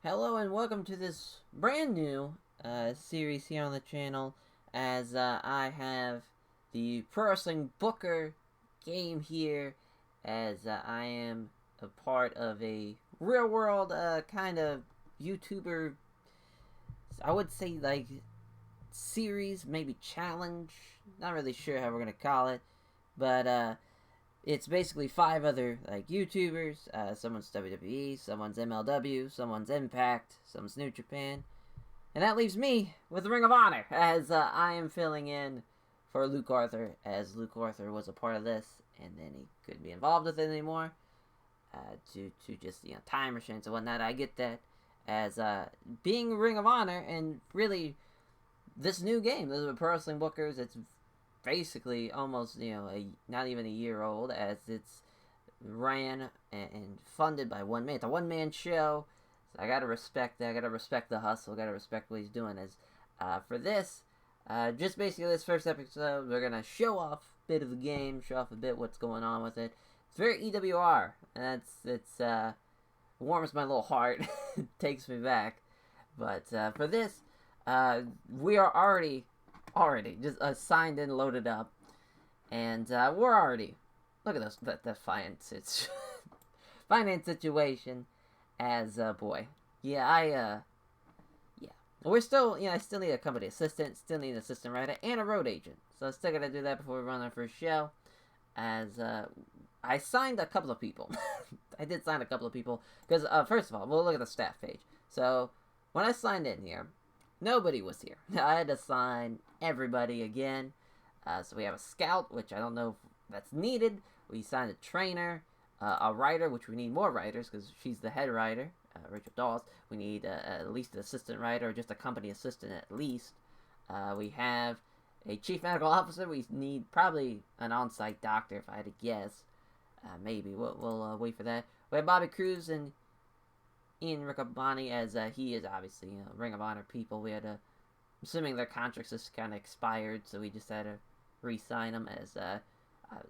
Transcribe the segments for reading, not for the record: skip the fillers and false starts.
Hello and welcome to this brand new series here on the channel as I have the Pro Wrestling Booker game here as I am a part of a real world kind of YouTuber, I would say like series, maybe challenge, not really sure how we're going to call it, but it's basically 5 other like YouTubers. Someone's WWE, someone's MLW, someone's Impact, someone's New Japan, and that leaves me with Ring of Honor as I am filling in for Luke Arthur, as Luke Arthur was a part of this, and then he couldn't be involved with it anymore due to just time restraints and whatnot. I get that as being Ring of Honor and really this new game. This is Pro Wrestling Bookers. It's basically almost not even a year old, as it's ran and funded by one man. It's a one-man show, so I gotta respect that. I gotta respect the hustle. I gotta respect what he's doing. As for this, just basically this first episode, we're gonna show off a bit of the game, show off a bit what's going on with it. It's very EWR, and it's warms my little heart, takes me back. But for this, we are already just signed in, loaded up, and we're already, look at that finance situation. As boy, yeah, we're still, I still need a company assistant, still need an assistant writer and a road agent, so still gotta do that before we run our first show. As I signed a couple of people. I did sign a couple of people because first of all, we'll look at the staff page. So when I signed in here, nobody was here. I had to sign everybody again. So we have a scout, which I don't know if that's needed. We signed a trainer, a writer, which we need more writers because she's the head writer, Rachel Dawes. We need at least an assistant writer, or just a company assistant at least. We have a chief medical officer. We need probably an on-site doctor, if I had to guess. Maybe we'll wait for that. We have Bobby Cruz and Ian Riccaboni, as he is obviously Ring of Honor people. We had to, assuming their contracts just kind of expired, so we just had to re-sign them, as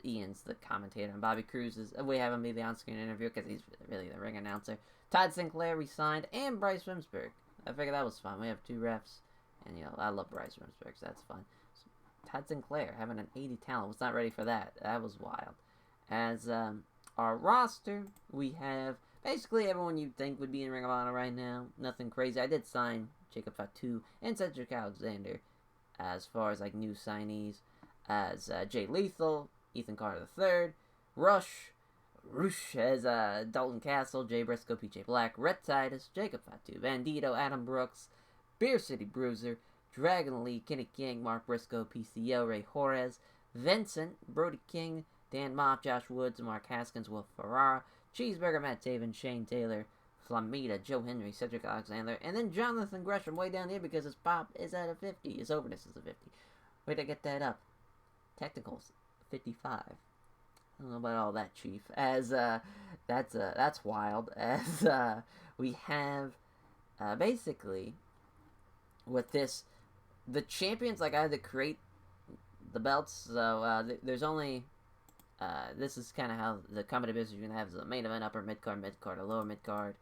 Ian's the commentator and Bobby Cruz is, we have him be the on-screen interview because he's really the ring announcer. Todd Sinclair re-signed, and Bryce Wimsberg. I figured that was fun. We have 2 refs, and I love Bryce Wimsberg, so that's fun. So, Todd Sinclair having an 80 talent, was not ready for that. That was wild. As our roster, we have basically everyone you'd think would be in Ring of Honor right now. Nothing crazy. I did sign Jacob Fatu and Cedric Alexander as far as like new signees. As Jay Lethal, Ethan Carter III, Rush as Dalton Castle, Jay Briscoe, PJ Black, Rhett Titus, Jacob Fatu, Bandito, Adam Brooks, Beer City Bruiser, Dragon Lee, Kenny King, Mark Briscoe, PCO, Ray Jorez, Vincent, Brody King, Dan Moff, Josh Woods, Mark Haskins, Will Ferrara, Cheeseburger, Matt Taven, Shane Taylor, Flamita, Joe Henry, Cedric Alexander, and then Jonathan Gresham way down here because his pop is at a 50. His overness is a 50. Way to get that up. Technicals, 55. I don't know about all that, Chief. As that's wild. As we have basically with this, the champions, like I had to create the belts. So there's only. This is kind of how the company business you're going to have is a main event, upper mid-card, a lower mid-card,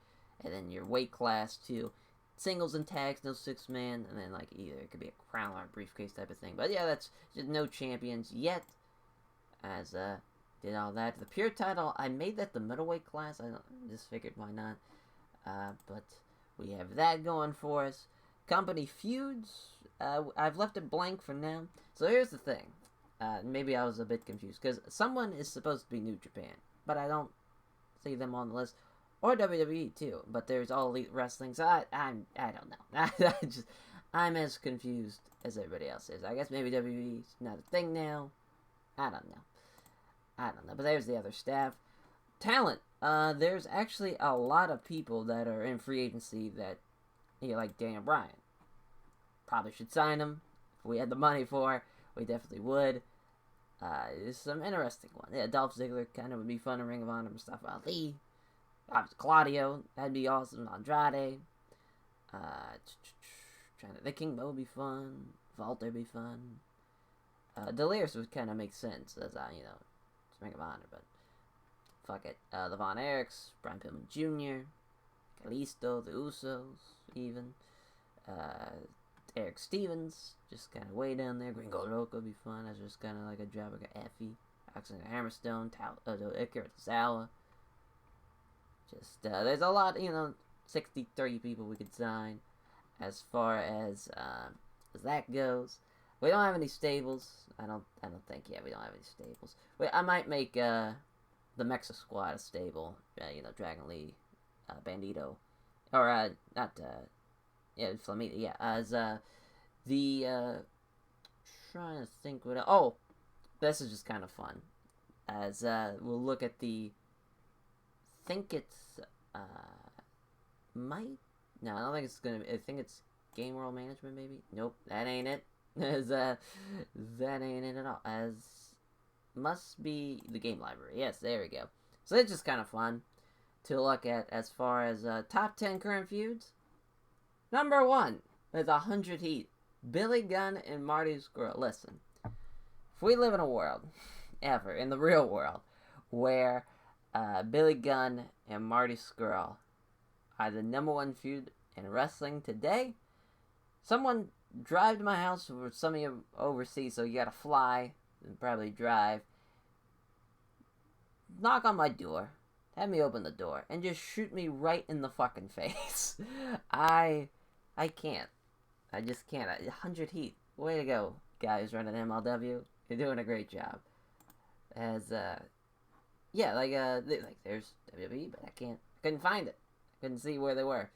and then your weight class too. Singles and tags, no 6-man, and then like either it could be a crown or a briefcase type of thing. But yeah, that's just no champions yet. As did all that. The pure title, I made that the middleweight class. I just figured why not. But we have that going for us. Company feuds, I've left it blank for now. So here's the thing. Maybe I was a bit confused, because someone is supposed to be New Japan, but I don't see them on the list, or WWE too. But there's All Elite Wrestling, so I don't know. I'm as confused as everybody else is. I guess maybe WWE's not a thing now. I don't know. But there's the other staff. Talent. There's actually a lot of people that are in free agency that, like Daniel Bryan. Probably should sign him. If we had the money for, we definitely would. There's some interesting one. Yeah, Dolph Ziggler kind of would be fun in Ring of Honor. Mustafa Ali. Obviously, Claudio. That'd be awesome. Andrade. The King Mo would be fun. Walter would be fun. Delirious would kind of make sense as, it's Ring of Honor, but fuck it. The Von Erichs. Brian Pillman Jr. Kalisto, the Usos, even. Eric Stevens, just kind of way down there. Gringo Loco would be fun. That's just kind of like a job like a Effie. Alexander Hammerstone, Iker Zawa. Just, there's a lot, 63 people we could sign. As far as that goes, we don't have any stables. I don't think. Yeah, we don't have any stables. I might make the Mexa Squad a stable. Dragon Lee, Bandito, or not. Flamita. Yeah, as trying to think what. Oh, this is just kind of fun. As we'll look at the. Think it's might. No, I don't think it's gonna be. I think it's Game World Management, maybe. Nope, that ain't it. As that ain't it at all. As must be the game library. Yes, there we go. So it's just kind of fun to look at as far as top 10 current feuds. Number 1 is 100 Heat. Billy Gunn and Marty Scurll. Listen, if we live in a world, in the real world, where Billy Gunn and Marty Scurll are the number 1 feud in wrestling today, someone drive to my house, or some of you overseas, so you gotta fly and probably drive. Knock on my door, have me open the door, and just shoot me right in the fucking face. I can't. I just can't. 100 Heat. Way to go, guys running MLW. You're doing a great job. As, there's WWE, but I couldn't find it. Couldn't see where they were.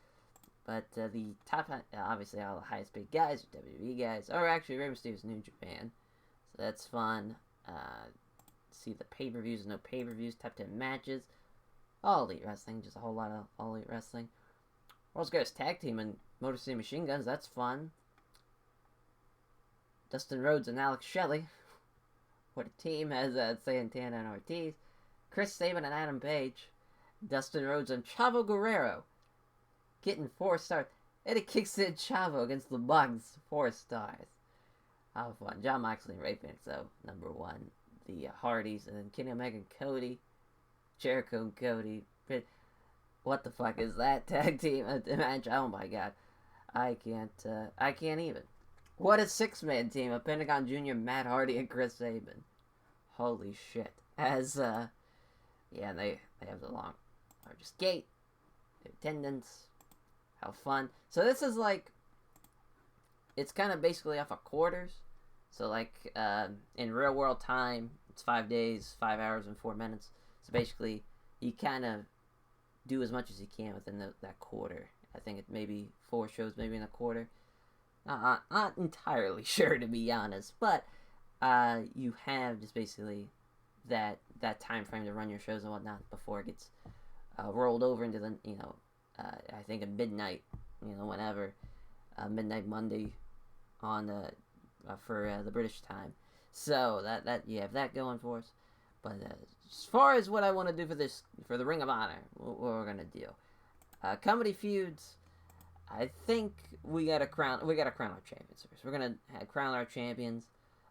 But the top, obviously all the highest paid guys are WWE guys. Or actually, Rey Mysterio's New Japan. So that's fun. See the pay-per-views, no pay-per-views, top 10 matches. All Elite Wrestling, just a whole lot of All Elite Wrestling. World's Greatest Tag Team and Motor City Machine Guns, that's fun. Dustin Rhodes and Alex Shelley. What a team, as Santana and Ortiz. Chris Sabin and Adam Page. Dustin Rhodes and Chavo Guerrero. Getting 4 stars. Eddie Kingston and Chavo against the Bugs. 4 stars. How fun. John Moxley and Ray Phoenix, though, number 1. The Hardys, and then Kenny Omega and Cody. Jericho and Cody. What the fuck is that tag team match? Oh my god. I can't even. What a 6-man team of Pentagon Jr., Matt Hardy, and Chris Sabin. Holy shit. As, they have the largest gate, the attendance, how fun. So this is like, it's kind of basically off of quarters. So like, in real world time, it's 5 days, 5 hours, and 4 minutes. So basically, you kind of do as much as you can within that quarter. I think it maybe 4 shows, maybe in a quarter. Not entirely sure, to be honest, but you have just basically that time frame to run your shows and whatnot before it gets rolled over into the I think at midnight, whenever midnight Monday on for the British time. So that you have that going for us. But as far as what I want to do for the Ring of Honor, what we're gonna do, comedy feuds. I think we gotta crown our champions first. We're gonna crown our champions.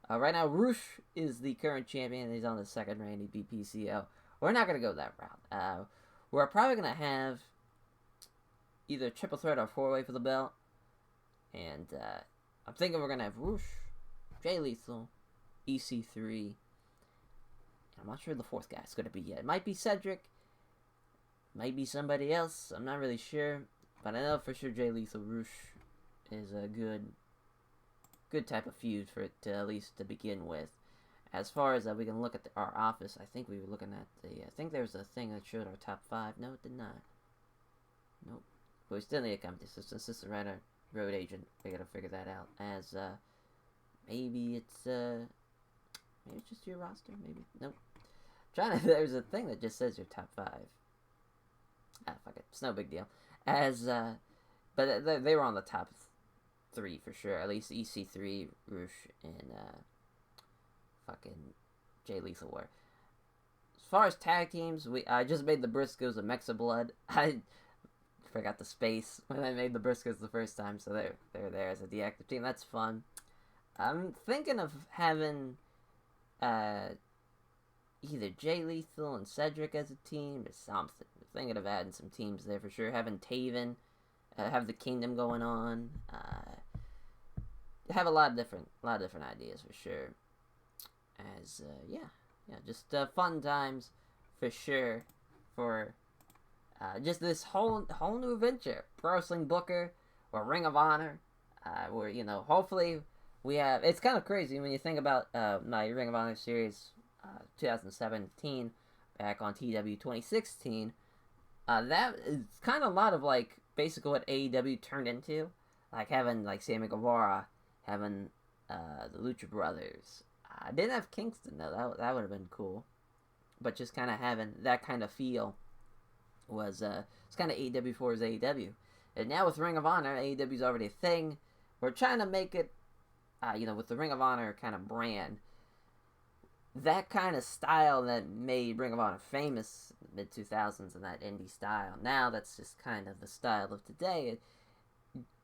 Right now, Roosh is the current champion. He's on the second reign. He beat PCO. We're not gonna go that route. We're probably gonna have either triple threat or 4-way for the belt. And I'm thinking we're gonna have Roosh, Jay Lethal, EC3. I'm not sure who the 4th guy's gonna be yet. It might be Cedric. Might be somebody else. I'm not really sure. But I know for sure Jay Lethal Roosh is a good type of feud for it to at least to begin with. As far as we can look at our office, I think we were looking at I think there was a thing that showed our top 5. No, it did not. Nope. But we still need a company assistant writer, road agent. We gotta figure that out. As maybe it's just your roster. Maybe nope. There's a thing that just says your top 5. Fuck it. It's no big deal. As but they were on the top 3 for sure. At least EC3, Roosh, and fucking Jay Lethal were. As far as tag teams, I just made the Briscoes a Mexa Blood. I forgot the space when I made the Briscoes the first time, so they're there as a deactive team. That's fun. I'm thinking of having either Jay Lethal and Cedric as a team or something. I'm thinking of adding some teams there for sure. Having Taven, have the Kingdom going on. Have a lot of different ideas for sure. As just fun times for sure for just this whole new venture. Pro Wrestling Booker or Ring of Honor, where hopefully we have. It's kind of crazy when you think about my Ring of Honor series, 2017, back on TW 2016. That is kind of a lot of like basically what AEW turned into, like having like Sammy Guevara, having the Lucha Brothers. I didn't have Kingston though. That would have been cool, but just kind of having that kind of feel was it's kind of AEW before it was AEW, and now with Ring of Honor, AEW's already a thing. We're trying to make it, with the Ring of Honor kind of brand, that kind of style that made Ring of Honor famous in the mid 2000s and that indie style. Now that's just kind of the style of today.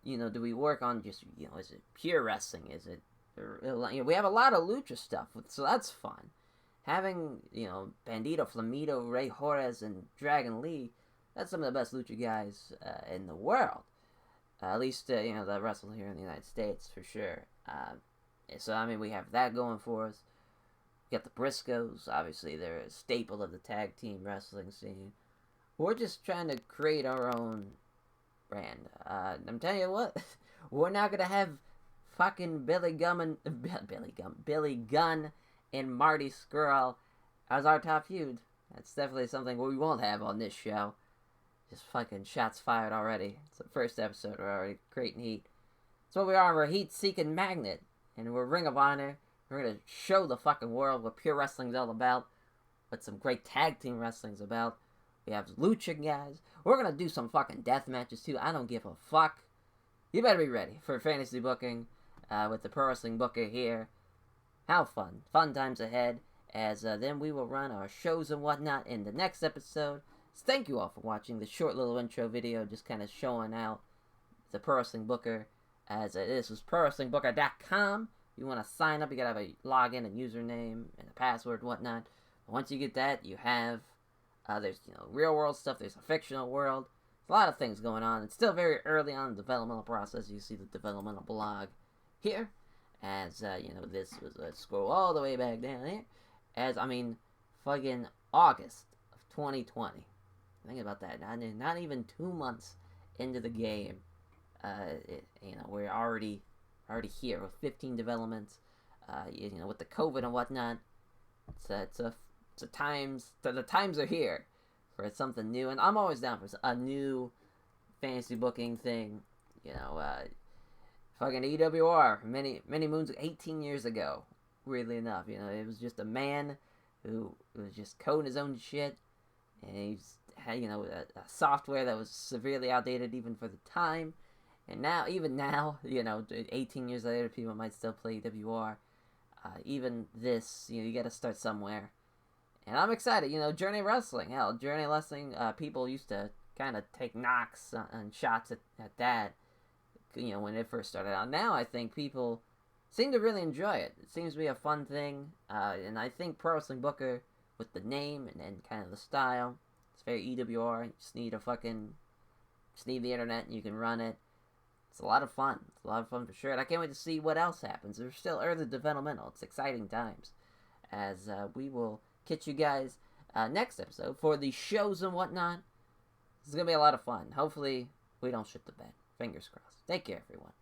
Do we work on just is it pure wrestling? Is it we have a lot of lucha stuff, so that's fun. Having, Bandito, Flamito, Rey Juarez, and Dragon Lee, that's some of the best lucha guys in the world. At least, that wrestle here in the United States, for sure. So, we have that going for us. We got the Briscoes, obviously, they're a staple of the tag team wrestling scene. We're just trying to create our own brand. I'm telling you what, we're not going to have fucking Billy Gunn and Marty Scurll as our top feud. That's definitely something we won't have on this show. Just fucking shots fired already. It's the first episode. We're already creating heat. That's what we are. We're a heat-seeking magnet. And we're Ring of Honor. We're going to show the fucking world what pure wrestling's all about. What some great tag team wrestling's about. We have lucha guys. We're going to do some fucking death matches too. I don't give a fuck. You better be ready for fantasy booking with the Pro Wrestling Booker here. How fun. Fun times ahead. As then we will run our shows and whatnot in the next episode. So thank you all for watching the short little intro video, just kind of showing out the Pro Wrestling Booker. As this was ProWrestlingBooker.com. If you want to sign up, you gotta have a login and username and a password and whatnot. Once you get that, you have there's real world stuff. There's a fictional world. There's a lot of things going on. It's still very early on in the developmental process. You see the developmental blog here. As, this was, let's scroll all the way back down here. As, fucking August of 2020. Think about that. Not even 2 months into the game. We're already here with 15 developments. With the COVID and whatnot. The times are here for something new. And I'm always down for a new fantasy booking thing. Fucking EWR, many moons, 18 years ago, weirdly enough. It was just a man who was just coding his own shit, and he had, a software that was severely outdated even for the time. And even now, 18 years later, people might still play EWR. Even this, you gotta start somewhere. And I'm excited, Journey Wrestling. Hell, Journey Wrestling, people used to kind of take knocks and shots at that. When it first started out. Now I think people seem to really enjoy it. It seems to be a fun thing, and I think Pro Wrestling Booker, with the name and kind of the style, it's very EWR. You just need the internet and you can run it. It's a lot of fun. It's a lot of fun for sure, and I can't wait to see what else happens. We're still early developmental. It's exciting times, as we will catch you guys next episode for the shows and whatnot. It's gonna be a lot of fun. Hopefully we don't shit the bed. Fingers crossed. Take care, everyone.